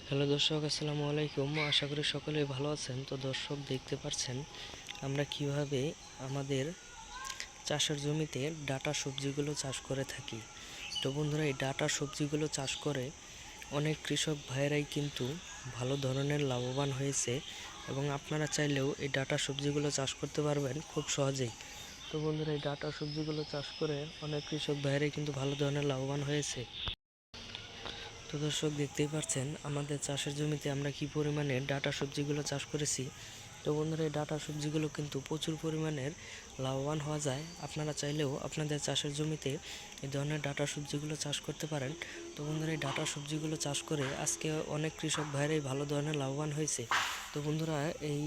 Hello দর্শক, আসসালামু আলাইকুম। আশা করি সকলেই ভালো আছেন। তো দর্শক, দেখতে পাচ্ছেন আমরা কিভাবে আমাদের চাষের জমিতে ডাঁটা সবজিগুলো চাষ করে থাকি। তো বন্ধুরা, এই ডাঁটা সবজিগুলো চাষ করে অনেক কৃষক ভাইয়েরাই কিন্তু ভালো ধরনের লাভবান হয়েছে, এবং আপনারা চাইলেও এই ডাঁটা সবজিগুলো চাষ করতে পারবেন খুব সহজেই। তো বন্ধুরা, এই ডাঁটা সবজিগুলো চাষ করে অনেক কৃষক ভাইয়েরাই কিন্তু ভালো ধরনের লাভবান হয়েছে। তো দর্শক, দেখতেই পাচ্ছেন আমাদের চাষের জমিতে আমরা কি পরিমাণে ডাঁটা সবজিগুলো চাষ করেছি। তো বন্ধুরা, এই ডাঁটা সবজিগুলো কিন্তু প্রচুর পরিমাণের লাভবান হওয়া যায়। আপনারা চাইলেও আপনাদের চাষের জমিতে এই ধরনের ডাঁটা সবজিগুলো চাষ করতে পারেন। তো বন্ধুরা, এই ডাঁটা সবজিগুলো চাষ করে আজকে অনেক কৃষক ভাইরাই ভালো ধরনের লাভবান হয়েছে। তো বন্ধুরা, এই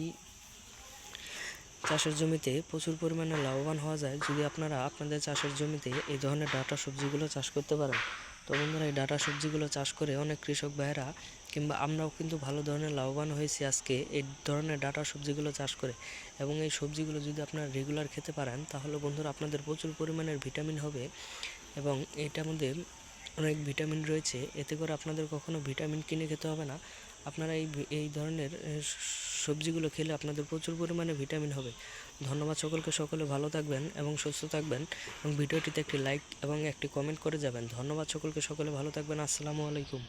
চাষের জমিতে প্রচুর পরিমাণে লাভবান হওয়া যায় যদি আপনারা আপনাদের চাষের জমিতে এই ধরনের ডাঁটা সবজিগুলো চাষ করতে পারেন। তো বন্ধুরা, এই ডাঁটা সবজিগুলো চাষ করে অনেক কৃষক ভাইয়েরা কিংবা আমরাও কিন্তু ভালো ধরনের লাভবান হয়েছি আজকে এই ধরনের ডাঁটা সবজিগুলো চাষ করে। এবং এই সবজিগুলো যদি আপনারা রেগুলার খেতে পারেন, তাহলে বন্ধুরা আপনাদের প্রচুর পরিমাণের ভিটামিন হবে, এবং এটার মধ্যে অনেক ভিটামিন রয়েছে। এতে করে আপনাদের কখনো ভিটামিন কিনে খেতে হবে না। আপনারা এই ধরনের সবজিগুলো খেলে আপনাদের প্রচুর পরিমাণে ভিটামিন হবে। ধন্যবাদ সকলকে। সকলে ভালো থাকবেন এবং সুস্থ থাকবেন, এবং ভিডিওটিতে একটি লাইক এবং একটি কমেন্ট করে যাবেন। ধন্যবাদ সকলকে। সকলে ভালো থাকবেন। আসসালামু আলাইকুম।